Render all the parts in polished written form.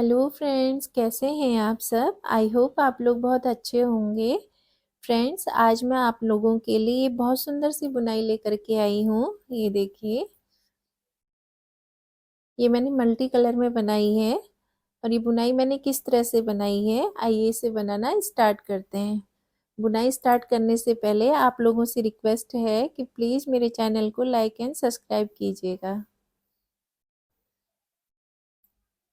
Hello friends, कैसे हैं आप सब। आई होप आप लोग बहुत अच्छे होंगे। फ्रेंड्स, आज मैं आप लोगों के लिए बहुत सुंदर सी बुनाई लेकर के आई हूँ। ये देखिए, ये मैंने मल्टी कलर में बनाई है। और ये बुनाई मैंने किस तरह से बनाई है, आइए इसे बनाना स्टार्ट करते हैं। बुनाई स्टार्ट करने से पहले आप लोगों से रिक्वेस्ट है कि प्लीज़ मेरे चैनल को लाइक एंड सब्सक्राइब कीजिएगा।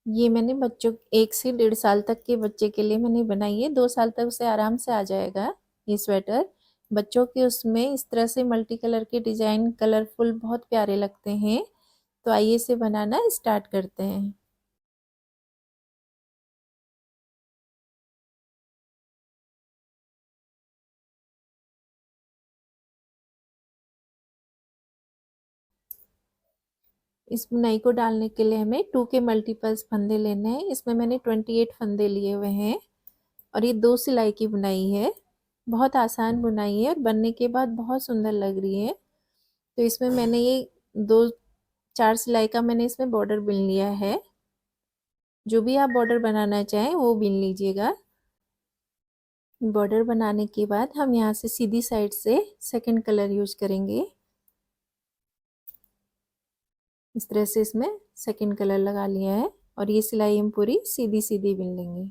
ये मैंने बच्चों 1 से 1.5 साल तक के बच्चे के लिए मैंने बनाई है। 2 साल तक उसे आराम से आ जाएगा ये स्वेटर। बच्चों के उसमें इस तरह से मल्टी कलर के डिजाइन कलरफुल बहुत प्यारे लगते हैं। तो आइए इसे बनाना स्टार्ट करते हैं। इस बुनाई को डालने के लिए हमें 2 के मल्टीपल्स फंदे लेने हैं। इसमें मैंने 28 फंदे लिए हुए हैं। और ये 2 सिलाई की बुनाई है। बहुत आसान बुनाई है और बनने के बाद बहुत सुंदर लग रही है। तो इसमें मैंने ये 2-4 सिलाई का मैंने इसमें बॉर्डर बिन लिया है। जो भी आप बॉर्डर बनाना चाहें वो बिन लीजिएगा। बॉर्डर बनाने के बाद हम यहाँ से सीधी साइड से सेकंड कलर यूज करेंगे। इस तरह से इसमें सेकंड कलर लगा लिया है और ये सिलाई हम पूरी सीधी सीधी बिन लेंगे।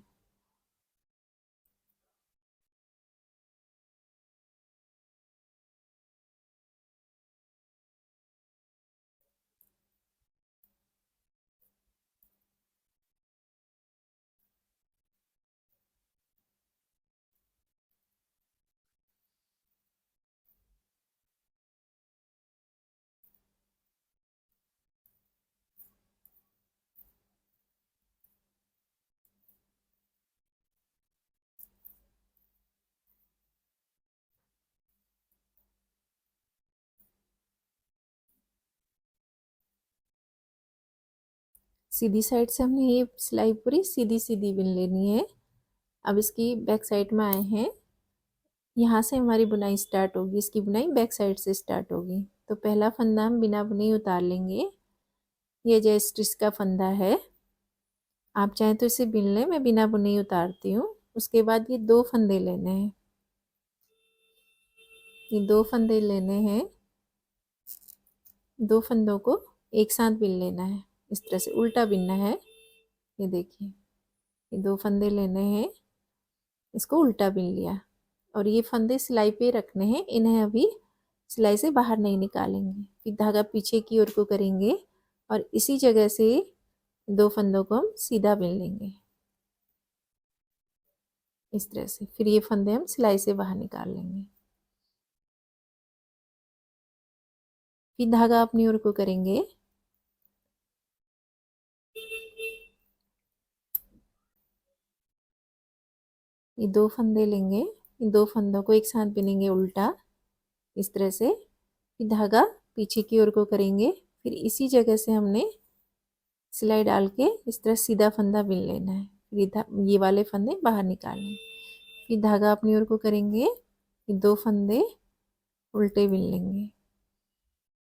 सीधी साइड से हमने ये सिलाई पूरी सीधी सीधी बिन लेनी है। अब इसकी बैक साइड में आए हैं। यहाँ से हमारी बुनाई स्टार्ट होगी। इसकी बुनाई बैक साइड से स्टार्ट होगी। तो पहला फंदा हम बिना बुनाई उतार लेंगे। ये जो स्टिच का फंदा है, आप चाहें तो इसे बिन लें, मैं बिना बुनाई उतारती हूँ। उसके बाद ये 2 फंदे लेने हैं। ये 2 फंदे लेने हैं। 2 फंदों को एक साथ बिन लेना है। इस तरह से उल्टा बिनना है। ये देखिए, ये 2 फंदे लेने हैं, इसको उल्टा बिन लिया। और ये फंदे सिलाई पे रखने हैं, इन्हें अभी सिलाई से बाहर नहीं निकालेंगे। फिर धागा पीछे की ओर को करेंगे और इसी जगह से 2 फंदों को हम सीधा बिन लेंगे इस तरह से। फिर ये फंदे हम सिलाई से बाहर निकाल लेंगे। फिर धागा अपनी ओर को करेंगे। ये 2 फंदे लेंगे, इन 2 फंदों को एक साथ बिनेंगे उल्टा इस तरह से। फिर धागा पीछे की ओर को करेंगे। फिर इसी जगह से हमने सिलाई डाल के इस तरह सीधा फंदा बिन लेना है। फिर ये वाले फंदे बाहर निकालें। फिर धागा अपनी ओर को करेंगे, ये 2 फंदे उल्टे बिन लेंगे।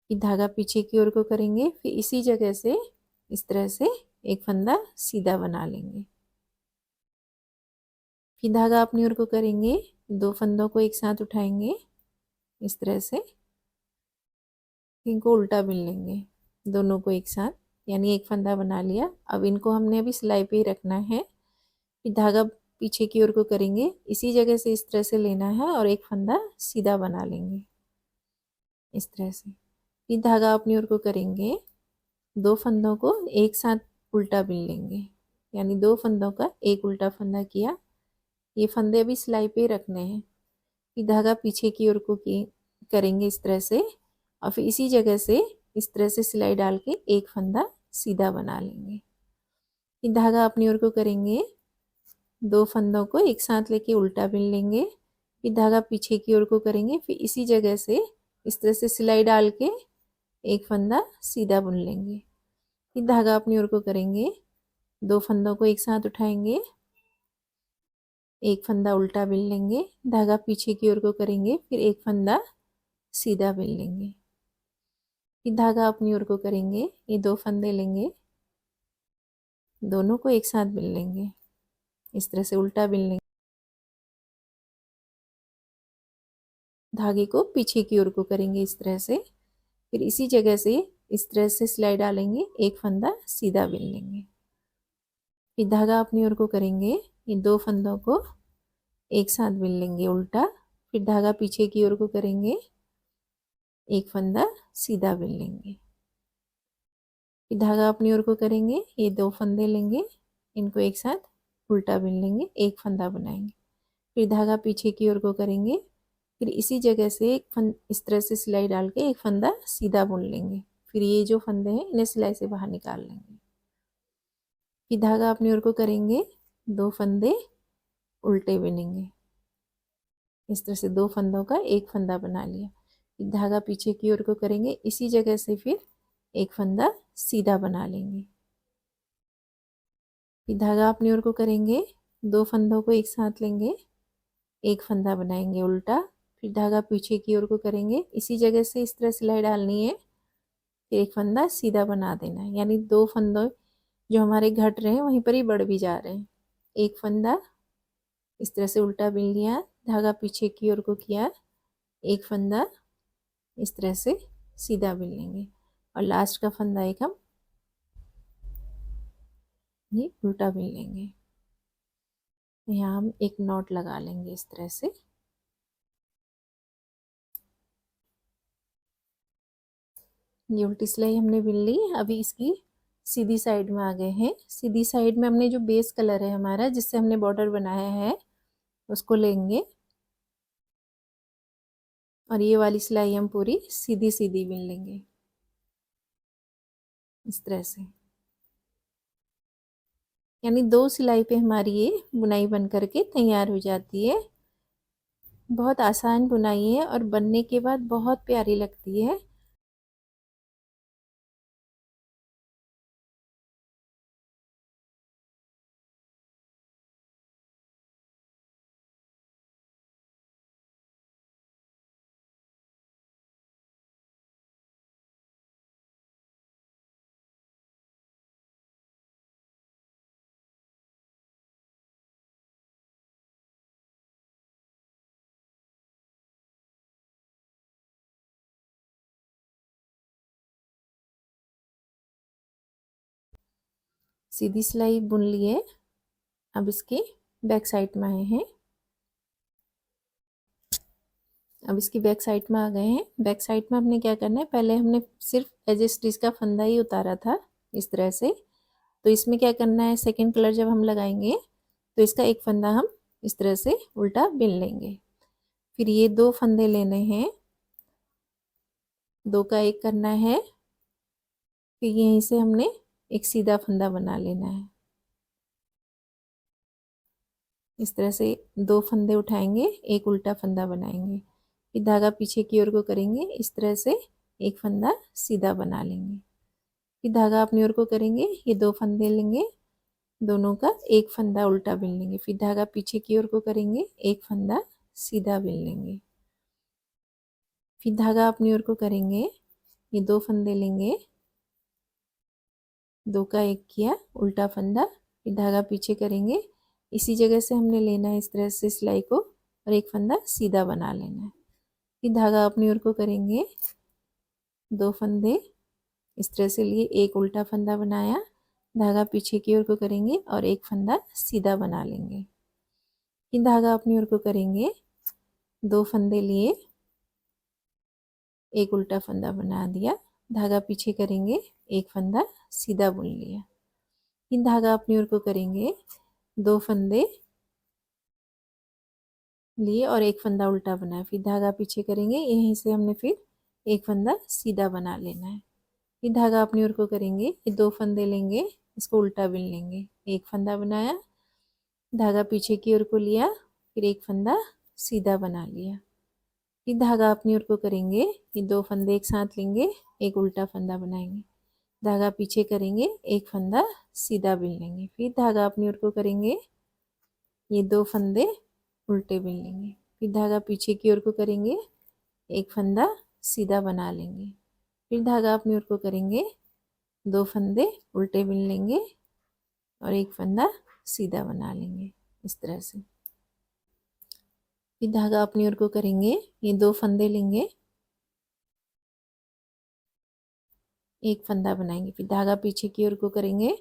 फिर धागा पीछे की ओर को करेंगे। फिर इसी जगह से इस तरह से एक फंदा सीधा बना लेंगे। फिर धागा अपनी ओर को करेंगे, 2 फंदों को एक साथ उठाएंगे इस तरह से। इनको उल्टा बिन लेंगे दोनों को एक साथ, यानी एक फंदा बना लिया। अब इनको हमने अभी सिलाई पे ही रखना है। फिर धागा पीछे की ओर को करेंगे, इसी जगह से इस तरह से लेना है और एक फंदा सीधा बना लेंगे इस तरह से। फिर धागा अपनी ओर को करेंगे, 2 फंदों को एक साथ उल्टा बिन लेंगे, यानी 2 फंदों का एक उल्टा फंदा किया। ये फंदे अभी सिलाई पे रखने हैं। फिर धागा पीछे की ओर को करेंगे इस तरह से और फिर इसी जगह से इस तरह से सिलाई डाल के एक फंदा सीधा बना लेंगे। फिर धागा अपनी ओर को करेंगे, 2 फंदों को एक साथ लेके उल्टा बिन लेंगे। फिर धागा पीछे की ओर को करेंगे। फिर इसी जगह से इस तरह से सिलाई डाल के एक फंदा सीधा बुन लेंगे। फिर धागा अपनी ओर को करेंगे, 2 फंदों को एक साथ उठाएंगे, एक फंदा उल्टा बिन लेंगे। धागा पीछे की ओर को करेंगे, फिर एक फंदा सीधा बिन लेंगे। फिर धागा अपनी ओर को करेंगे, ये 2 फंदे लेंगे, दोनों को एक साथ बिन लेंगे, इस तरह से उल्टा बिन लेंगे। धागे को पीछे की ओर को करेंगे इस तरह से, फिर इसी जगह से इस तरह से सिलाई डालेंगे, एक फंदा सीधा बिन लेंगे। फिर धागा अपनी ओर को करेंगे, इन दो फंदों को एक साथ बिन लेंगे उल्टा, फिर धागा पीछे की ओर को करेंगे, एक फंदा सीधा बिन लेंगे। फिर धागा अपनी ओर को करेंगे, ये दो फंदे लेंगे, इनको एक साथ उल्टा बिन लेंगे, एक फंदा बनाएंगे। फिर धागा पीछे की ओर को करेंगे, फिर इसी जगह से एक फंद इस तरह से सिलाई डाल के एक फंदा सीधा बुन लेंगे। फिर ये जो फंदे हैं इन्हें सिलाई से बाहर निकाल लेंगे। फिर धागा अपनी ओर को करेंगे, दो फंदे उल्टे बिनेंगे, इस तरह से दो फंदों का एक फंदा बना लिया। फिर धागा पीछे की ओर को करेंगे, इसी जगह से फिर एक फंदा सीधा बना लेंगे। फिर धागा अपनी ओर को करेंगे, दो फंदों को एक साथ लेंगे, एक फंदा बनाएंगे उल्टा, फिर धागा पीछे की ओर को करेंगे, इसी जगह से इस तरह सिलाई डालनी है, फिर एक फंदा सीधा बना देना है। यानी दो फंदों जो हमारे घट रहे हैं वहीं पर ही बढ़ भी जा रहे हैं। एक फंदा इस तरह से उल्टा बिन लिया, धागा पीछे की ओर को किया, एक फंदा इस तरह से सीधा बिन लेंगे, और लास्ट का फंदा एक हम ये उल्टा बिन लेंगे। यहाँ हम एक नॉट लगा लेंगे इस तरह से। ये उल्टी सिलाई हमने बिन ली। अभी इसकी सीधी साइड में आ गए हैं। सीधी साइड में हमने जो बेस कलर है हमारा, जिससे हमने बॉर्डर बनाया है, उसको लेंगे और ये वाली सिलाई हम पूरी सीधी सीधी बिन लेंगे इस तरह से। यानी दो सिलाई पे हमारी ये बुनाई बन करके तैयार हो जाती है। बहुत आसान बुनाई है और बनने के बाद बहुत प्यारी लगती है। सीधी सिलाई बुन लिए। अब इसके बैक साइड में आए हैं। अब इसकी बैक साइड में आ गए हैं। बैक साइड में हमने क्या करना है, पहले हमने सिर्फ एज ए स्टिच का फंदा ही उतारा था इस तरह से। तो इसमें क्या करना है, सेकंड कलर जब हम लगाएंगे तो इसका एक फंदा हम इस तरह से उल्टा बिन लेंगे। फिर ये दो फंदे लेने हैं, दो का एक करना है, फिर यहीं से हमने एक सीधा फंदा बना लेना है। इस तरह से दो फंदे उठाएंगे, एक उल्टा फंदा बनाएंगे, फिर धागा पीछे की ओर को करेंगे, इस तरह से एक फंदा सीधा बना लेंगे। फिर धागा अपनी ओर को करेंगे, ये दो फंदे लेंगे, दोनों का एक फंदा उल्टा बिन लेंगे, फिर धागा पीछे की ओर को करेंगे, एक फंदा सीधा बिन लेंगे। फिर धागा अपनी ओर को करेंगे, ये दो फंदे लेंगे, दो का एक किया उल्टा फंदा, फिर धागा पीछे करेंगे, इसी जगह से हमने लेना है इस तरह से सिलाई को, और एक फंदा सीधा बना लेना है। फिर धागा अपनी ओर को करेंगे, दो फंदे इस तरह से लिए, एक उल्टा फंदा बनाया, धागा पीछे की ओर को करेंगे और एक फंदा सीधा बना लेंगे। फिर धागा अपनी ओर को करेंगे, दो फंदे लिए, एक उल्टा फंदा बना दिया, धागा पीछे करेंगे, एक फंदा सीधा बुन लिया। फिर धागा अपनी ओर को करेंगे, दो फंदे लिए और एक फंदा उल्टा बनाया, फिर धागा पीछे करेंगे, यहीं से हमने फिर एक फंदा सीधा बना लेना है। फिर धागा अपनी ओर को करेंगे, ये दो फंदे लेंगे, इसको उल्टा बिन लेंगे, एक फंदा बनाया, धागा पीछे की ओर को लिया, फिर एक फंदा सीधा बना लिया। फिर धागा अपनी ओर को करेंगे, ये दो फंदे एक साथ लेंगे, एक उल्टा फंदा बनाएंगे, धागा पीछे करेंगे, एक फंदा सीधा बिन लेंगे। फिर धागा अपनी ओर को करेंगे, ये दो फंदे उल्टे बिन लेंगे, फिर धागा पीछे की ओर को करेंगे, एक फंदा सीधा बना लेंगे। फिर धागा अपनी ओर को करेंगे, दो फंदे उल्टे बिन लेंगे और एक फंदा सीधा बना लेंगे इस तरह से। फिर धागा अपनी ओर को करेंगे, ये 2 फंदे लेंगे, एक फंदा बनाएंगे, फिर धागा पीछे की ओर को करेंगे,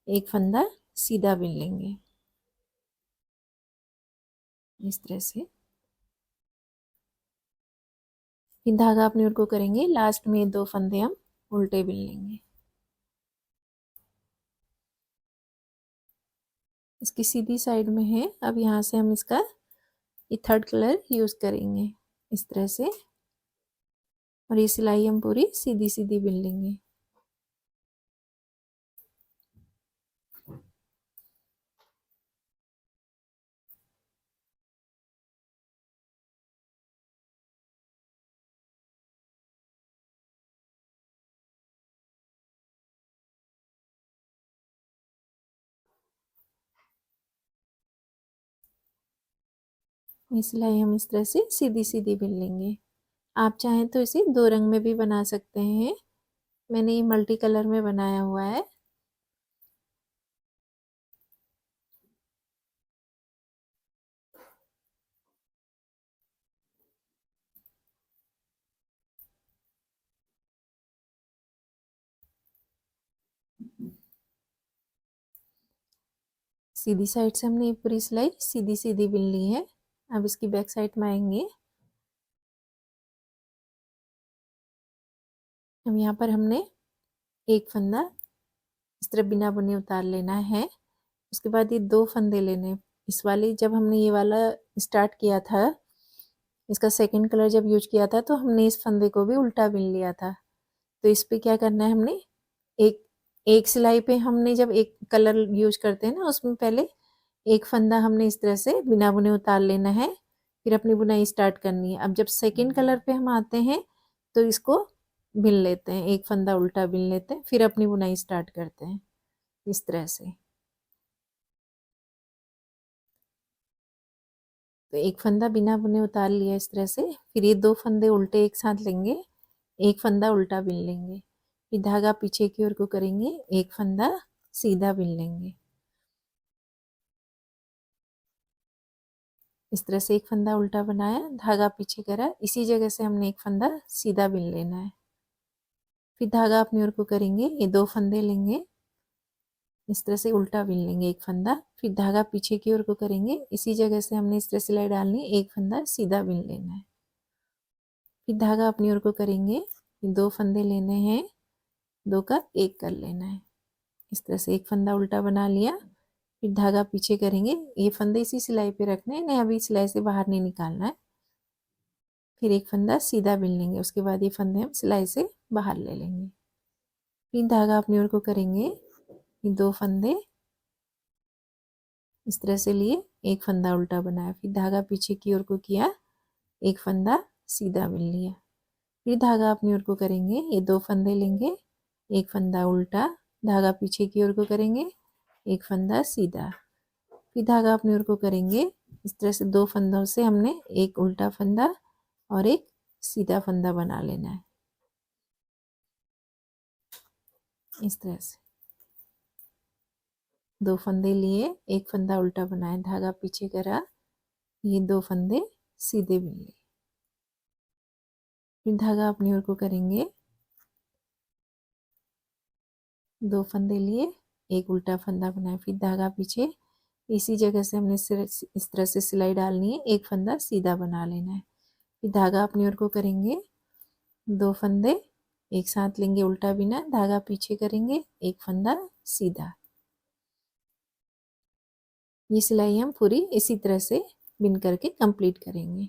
एक फंदा सीधा बिन लेंगे इस तरह से। फिर धागा अपनी ओर को करेंगे, लास्ट में 2 फंदे हम उल्टे बिन लेंगे। इसकी सीधी साइड में है, अब यहाँ से हम इसका ये 3rd कलर यूज करेंगे इस तरह से, और ये सिलाई हम पूरी सीधी सीधी बिन लेंगे। ये सिलाई हम इस तरह से सीधी सीधी बिन लेंगे। आप चाहें तो इसे 2 रंग में भी बना सकते हैं, मैंने ये मल्टी कलर में बनाया हुआ है। सीधी साइड से हमने ये पूरी सिलाई सीधी सीधी बिन ली है। अब इसकी बैक साइड में आएंगे, अब यहाँ पर हमने एक फंदा इस तरह बिना बुने उतार लेना है। उसके बाद ये 2 फंदे लेने, इस वाले जब हमने ये वाला स्टार्ट किया था, इसका 2nd कलर जब यूज किया था तो हमने इस फंदे को भी उल्टा बिन लिया था। तो इस पे क्या करना है, हमने एक एक सिलाई पे हमने जब एक कलर यूज करते हैं ना, उसमें पहले एक फंदा हमने इस तरह से बिना बुने उतार लेना है, फिर अपनी बुनाई स्टार्ट करनी है। अब जब 2nd कलर पे हम आते हैं तो इसको बिन लेते हैं, एक फंदा उल्टा बिन लेते हैं, फिर अपनी बुनाई स्टार्ट करते हैं इस तरह से। तो एक फंदा बिना बुने उतार लिया इस तरह से, फिर ये 2 फंदे उल्टे एक साथ लेंगे, एक फंदा उल्टा बिन लेंगे, फिर धागा पीछे की ओर को करेंगे, एक फंदा सीधा बिन लेंगे इस तरह से। एक फंदा उल्टा बनाया, धागा पीछे करा, इसी जगह से हमने एक फंदा सीधा बिन लेना है। फिर धागा अपनी ओर को करेंगे, ये 2 फंदे लेंगे, इस तरह से उल्टा बिन लेंगे एक फंदा, फिर धागा पीछे की ओर को करेंगे, इसी जगह से हमने इस तरह सिलाई डालनी है, एक फंदा सीधा बिन लेना है। फिर धागा अपनी ओर को करेंगे, 2 फंदे लेने हैं, 2 का 1 कर लेना है इस तरह से। एक फंदा उल्टा बना लिया, फिर धागा पीछे करेंगे, ये फंदे इसी सिलाई पे रखने हैं, नहीं अभी सिलाई से बाहर नहीं निकालना है। फिर एक फंदा सीधा बिन लेंगे, उसके बाद ये फंदे हम सिलाई से बाहर ले लेंगे। फिर धागा अपनी ओर को करेंगे, ये 2 फंदे इस तरह से लिए, एक फंदा उल्टा बनाया, फिर धागा पीछे की ओर को किया, एक फंदा सीधा बिन लिया। फिर धागा अपनी ओर को करेंगे, ये 2 फंदे लेंगे, एक फंदा उल्टा, धागा पीछे की ओर को करेंगे, एक फंदा सीधा, फिर धागा अपनी ओर को करेंगे, इस तरह से 2 फंदों से हमने एक उल्टा फंदा और एक सीधा फंदा बना लेना है इस तरह से। 2 फंदे लिए, एक फंदा उल्टा बनाया, धागा पीछे करा, ये 2 फंदे सीधे बिन लिए, फिर धागा अपनी ओर को करेंगे, 2 फंदे लिए, एक उल्टा फंदा बनाया, फिर धागा पीछे, इसी जगह से हमने इस तरह से सिलाई डालनी है, एक फंदा सीधा बना लेना है। फिर धागा अपनी ओर को करेंगे, 2 फंदे एक साथ लेंगे उल्टा बिना, धागा पीछे करेंगे, एक फंदा सीधा। ये सिलाई हम पूरी इसी तरह से बिन करके कंप्लीट करेंगे।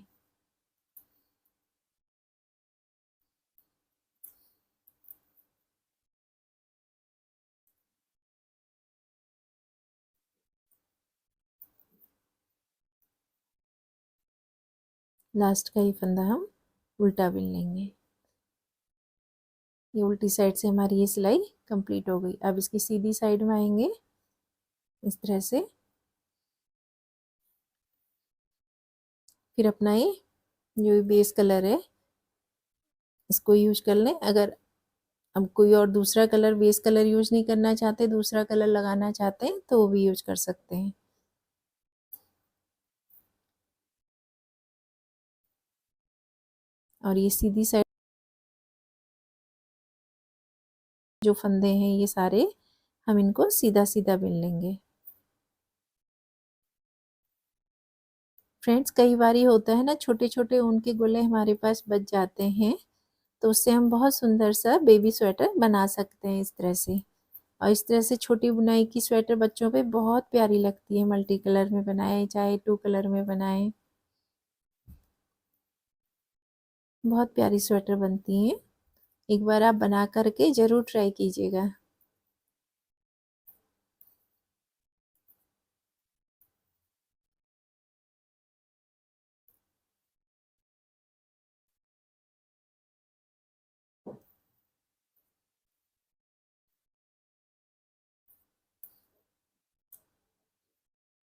लास्ट का ये फंदा हम उल्टा बिन लेंगे। ये उल्टी साइड से हमारी ये सिलाई कंप्लीट हो गई। अब इसकी सीधी साइड में आएंगे इस तरह से, फिर अपना ये जो बेस कलर है इसको यूज कर लें। अगर अब कोई और दूसरा कलर, बेस कलर यूज नहीं करना चाहते, दूसरा कलर लगाना चाहते हैं तो वो भी यूज कर सकते हैं। और ये सीधी साइड जो फंदे हैं ये सारे हम इनको सीधा सीधा बिन लेंगे। फ्रेंड्स, कई बार ही होता है ना, छोटे छोटे ऊन के गोले हमारे पास बच जाते हैं, तो उससे हम बहुत सुंदर सा बेबी स्वेटर बना सकते हैं इस तरह से। और इस तरह से छोटी बुनाई की स्वेटर बच्चों पे बहुत प्यारी लगती है, मल्टी कलर में बनाए चाहे 2 कलर में बनाए, बहुत प्यारी स्वेटर बनती हैं। एक बार आप बना करके ज़रूर ट्राई कीजिएगा।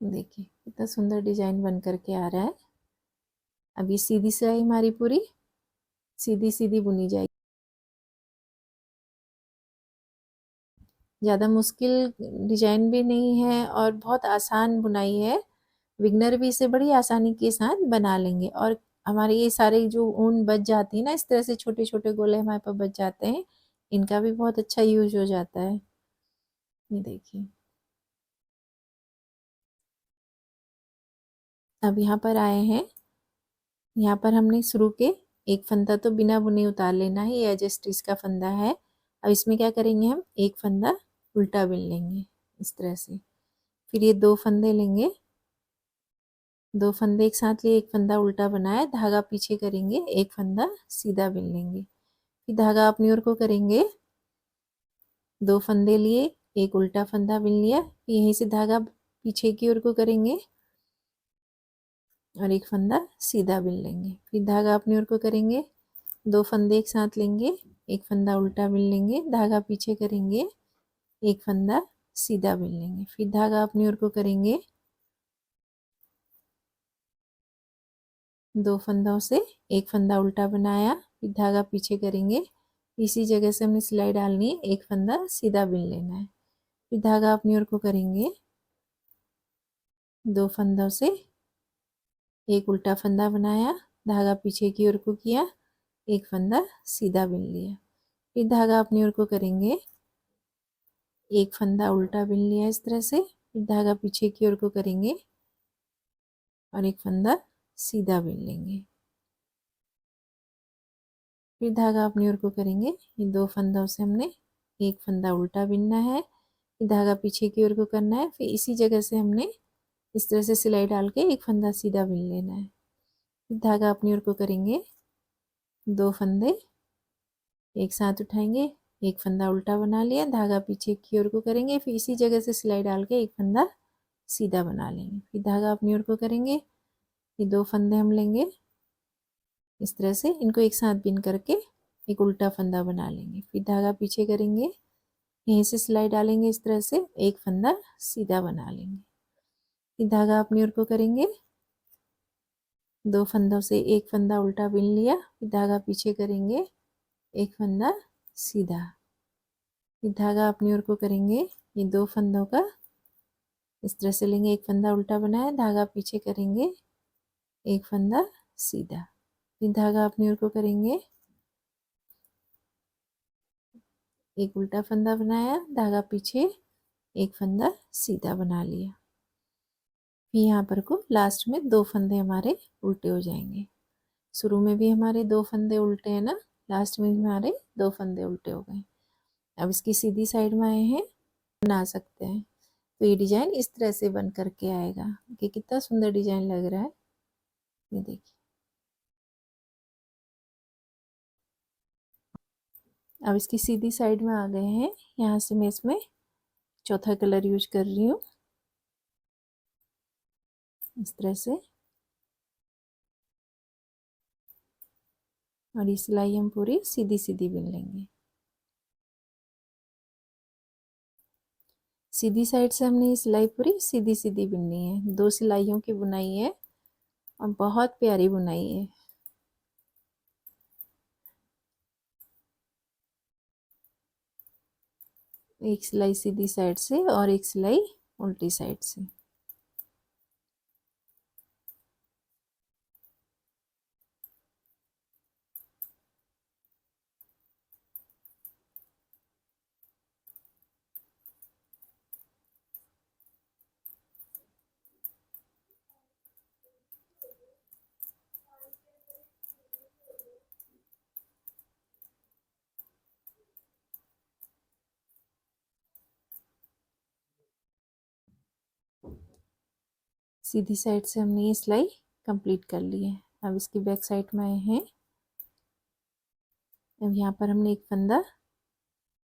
देखिए कितना सुंदर डिजाइन बन करके आ रहा है। अब ये सीधी सिलाई हमारी पूरी सीधी सीधी बुनी जाएगी। ज़्यादा मुश्किल डिजाइन भी नहीं है और बहुत आसान बुनाई है, बिगनर भी इसे बड़ी आसानी के साथ बना लेंगे। और हमारे ये सारे जो ऊन बच जाती है ना, इस तरह से छोटे छोटे गोले हमारे पास बच जाते हैं, इनका भी बहुत अच्छा यूज हो जाता है। ये देखिए, अब यहाँ पर आए हैं, यहाँ पर हमने शुरू के एक फंदा तो बिना बुने उतार लेना है, ये एडजस्टिस का फंदा है। अब इसमें क्या करेंगे, हम एक फंदा उल्टा बिन लेंगे इस तरह से। फिर ये 2 फंदे लेंगे, 2 फंदे एक साथ लिए, एक फंदा उल्टा बनाया, धागा पीछे करेंगे, एक फंदा सीधा बिन लेंगे। फिर धागा अपनी ओर को करेंगे, 2 फंदे लिए, एक उल्टा फंदा बिन लिया, फिर यहीं से धागा पीछे की ओर को करेंगे और एक फंदा सीधा बिन लेंगे। फिर धागा अपनी ओर को करेंगे, 2 फंदे एक साथ लेंगे, एक फंदा उल्टा बिन लेंगे, धागा पीछे करेंगे, एक फंदा सीधा बिन लेंगे। फिर धागा अपनी ओर को करेंगे, 2 फंदों से एक फंदा उल्टा बनाया, फिर धागा पीछे करेंगे, इसी जगह से हमने सिलाई डालनी है, एक फंदा सीधा बिन लेना है। फिर धागा अपनी ओर को करेंगे, 2 फंदों से एक उल्टा फंदा बनाया, धागा पीछे की ओर को किया, एक फंदा सीधा बिन लिया। फिर धागा अपनी ओर को करेंगे, एक फंदा उल्टा बिन लिया इस तरह से, फिर धागा पीछे की ओर को करेंगे और एक फंदा सीधा बिन लेंगे। फिर धागा अपनी ओर को करेंगे, ये 2 फंदों से हमने एक फंदा उल्टा बिनना है, फिर धागा पीछे की ओर को करना है, फिर इसी जगह से हमने इस तरह से सिलाई डाल के एक फंदा सीधा बिन लेना है। फिर धागा अपनी ओर को करेंगे, 2 फंदे एक साथ उठाएंगे, एक फंदा उल्टा बना लिया, धागा पीछे की ओर को करेंगे, फिर इसी जगह से सिलाई डाल के एक फंदा सीधा बना लेंगे। फिर धागा अपनी ओर को करेंगे, ये 2 फंदे हम लेंगे, इस तरह से इनको एक साथ बिन करके एक उल्टा फंदा बना लेंगे। फिर धागा पीछे करेंगे, यहीं से सिलाई डालेंगे, इस तरह से एक फंदा सीधा बना लेंगे। फिर धागा अपनी ओर को करेंगे, 2 फंदों से एक फंदा उल्टा बिन लिया, फिर धागा पीछे करेंगे, एक फंदा सीधा, फिर धागा अपनी ओर को करेंगे, ये 2 फंदों का इस तरह से लेंगे, एक फंदा उल्टा बनाया, धागा पीछे करेंगे, एक फंदा सीधा, फिर धागा अपनी ओर को करेंगे, एक उल्टा फंदा बनाया, धागा पीछे, एक फंदा सीधा बना लिया। फिर यहाँ पर को लास्ट में 2 फंदे हमारे उल्टे हो जाएंगे। शुरू में भी हमारे 2 फंदे उल्टे हैं ना, लास्ट में भी हमारे 2 फंदे उल्टे हो गए। अब इसकी सीधी साइड में आए हैं, बना सकते हैं। तो ये डिजाइन इस तरह से बन करके आएगा कि कितना सुंदर डिजाइन लग रहा है, ये देखिए। अब इसकी सीधी साइड में आ गए हैं, यहाँ से मैं इसमें चौथा कलर यूज कर रही हूँ इस तरह से। और ये सिलाई हम पूरी सीधी सीधी बुन लेंगे। सीधी साइड से हमने ये सिलाई पूरी सीधी सीधी बुननी है, 2 सिलाइयों की बुनाई है और बहुत प्यारी बुनाई है। एक सिलाई सीधी साइड से और एक सिलाई उल्टी साइड से। सीधी साइड से हमने ये सिलाई कंप्लीट कर ली है। अब इसकी बैक साइड में आए हैं। अब यहाँ पर हमने एक फंदा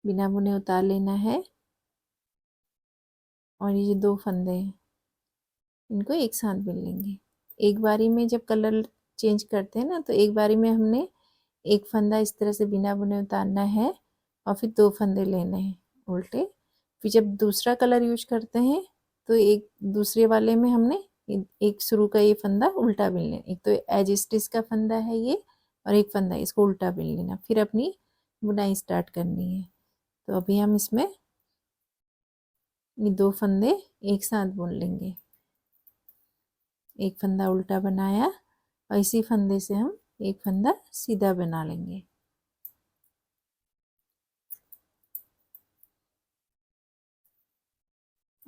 बिना बुने उतार लेना है और ये दो फंदे हैं इनको एक साथ बुन लेंगे। एक बारी में जब कलर चेंज करते हैं ना, तो एक बारी में हमने एक फंदा इस तरह से बिना बुने उतारना है और फिर दो फंदे लेने हैं उल्टे। फिर जब दूसरा कलर यूज करते हैं तो एक दूसरे वाले में हमने एक शुरू का ये फंदा उल्टा बुन लेना। एक तो एज स्टिच का फंदा है ये और एक फंदा इसको उल्टा बुन लेना, फिर अपनी बुनाई स्टार्ट करनी है। तो अभी हम इसमें ये दो फंदे एक साथ बुन लेंगे। एक फंदा उल्टा बनाया और इसी फंदे से हम एक फंदा सीधा बना लेंगे।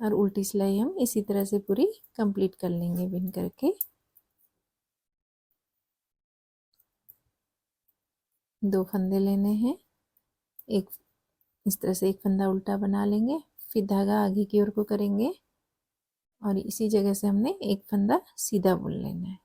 और उल्टी सिलाई हम इसी तरह से पूरी कंप्लीट कर लेंगे बिन करके। दो फंदे लेने हैं, एक इस तरह से एक फंदा उल्टा बना लेंगे, फिर धागा आगे की ओर को करेंगे और इसी जगह से हमने एक फंदा सीधा बुन लेना है।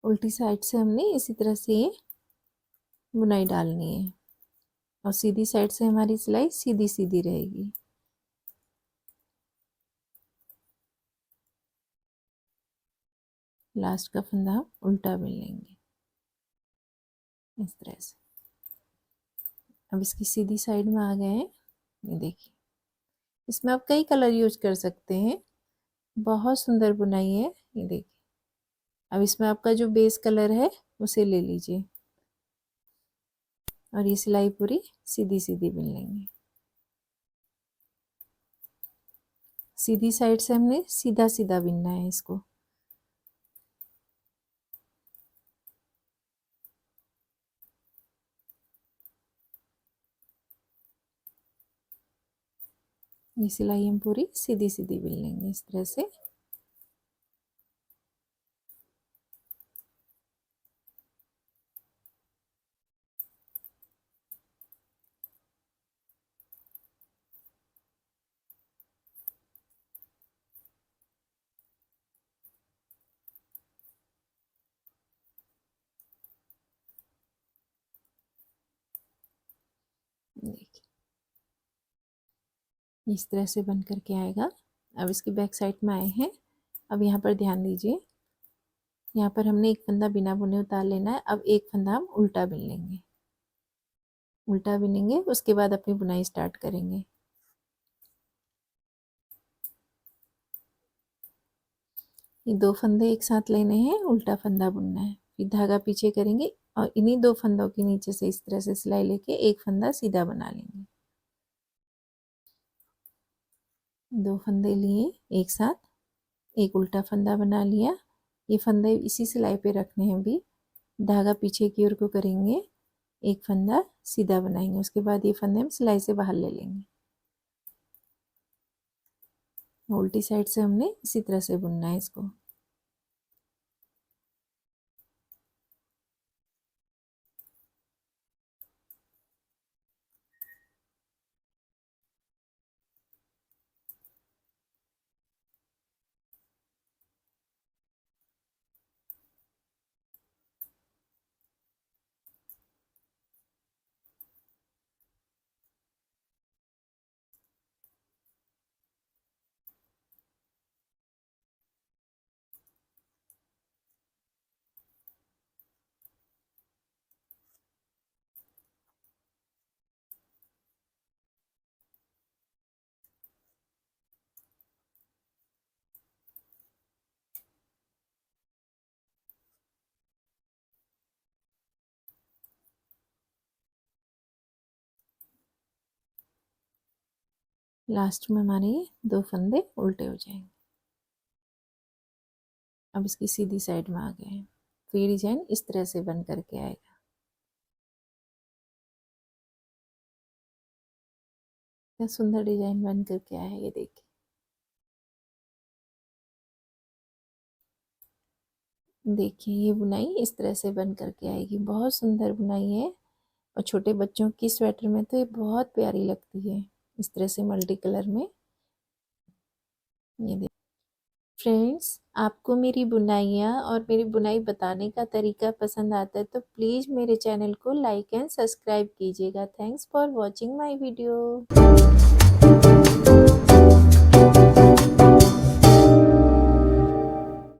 उल्टी साइड से हमने इसी तरह से ये बुनाई डालनी है और सीधी साइड से हमारी सिलाई सीधी सीधी रहेगी। लास्ट का फंदा हम उल्टा बुन लेंगे इस तरह से। अब इसकी सीधी साइड में आ गए हैं, ये देखिए। इसमें आप कई कलर यूज कर सकते हैं, बहुत सुंदर बुनाई है ये देखिए। अब इसमें आपका जो बेस कलर है उसे ले लीजिए और ये सिलाई पूरी सीधी सीधी बुन लेंगे। सीधी साइड से हमने सीधा सीधा बुनना है इसको। ये सिलाई हम पूरी सीधी सीधी बुन लेंगे इस तरह से। देखिए इस तरह से बन करके आएगा। अब इसकी बैक साइड में आए हैं। अब यहाँ पर ध्यान दीजिए, यहाँ पर हमने एक फंदा बिना बुने उतार लेना है। अब एक फंदा हम उल्टा बुन लेंगे, उल्टा बुनेंगे, उसके बाद अपनी बुनाई स्टार्ट करेंगे। ये दो फंदे एक साथ लेने हैं, उल्टा फंदा बुनना है, फिर धागा पीछे करेंगे और इन्हीं दो फंदों के नीचे से इस तरह से सिलाई लेके एक फंदा सीधा बना लेंगे। दो फंदे लिए एक साथ, एक उल्टा फंदा बना लिया। ये फंदे इसी सिलाई पे रखने हैं। अभी धागा पीछे की ओर को करेंगे, एक फंदा सीधा बनाएंगे, उसके बाद ये फंदे हम सिलाई से बाहर ले लेंगे। उल्टी साइड से हमने इसी तरह से बुनना है इसको। लास्ट में हमारे ये 2 फंदे उल्टे हो जाएंगे। अब इसकी सीधी साइड में आ गए हैं। तो ये डिजाइन इस तरह से बन करके आएगा। क्या सुंदर डिजाइन बन करके आया है, ये देखिए। देखिए ये बुनाई इस तरह से बन करके आएगी। बहुत सुंदर बुनाई है और छोटे बच्चों की स्वेटर में तो ये बहुत प्यारी लगती है, इस तरह से मल्टी कलर में। ये देखिए फ्रेंड्स, आपको मेरी बुनाइयाँ और मेरी बुनाई बताने का तरीका पसंद आता है तो प्लीज़ मेरे चैनल को लाइक एंड सब्सक्राइब कीजिएगा। Thanks for watching my video.